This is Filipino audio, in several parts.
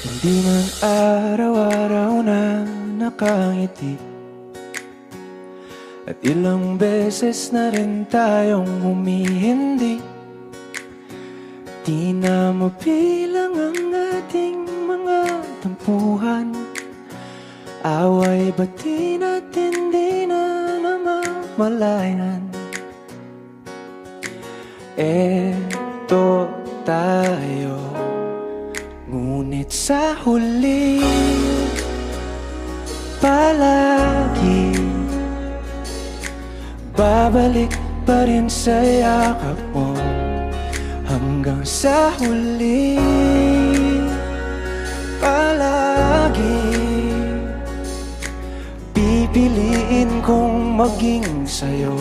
Hindi man araw-araw na nakangiti, at ilang beses na rin tayong humihindi. Di na mabilang ang ating mga tampuhan, away bati natin di na namamalayan. Eto tayo, ngunit sa huli palagi babalik pa rin sa yakap mo. Hanggang sa huli palagi pipiliin kong maging sa'yo.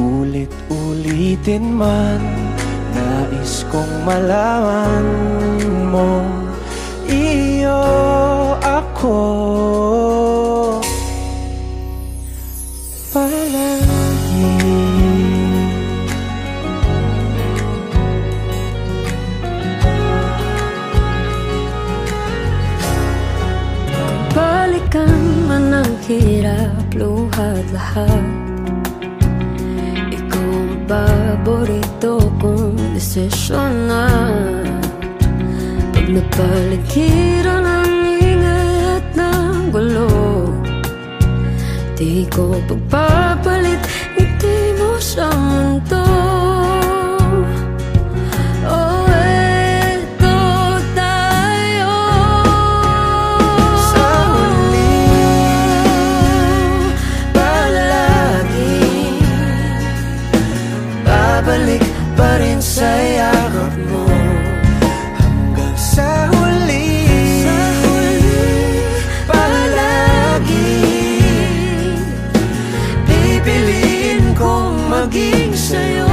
Ulit-ulitin man, nais kong malaman mo, iyo ako palagi. Balikan man ang hirap, luhat lahat, ikaw ang paborito kong desisyon na. Pag napaligiran ang ingay at ng gulo, di ko pagpapalit, ngiti mo sa mundo. Oh, eto tayo. Sa huli palagi babalik pa rin sa yakap mo. Hanggang sa huli palagi pipiliin kong maging sa'yo.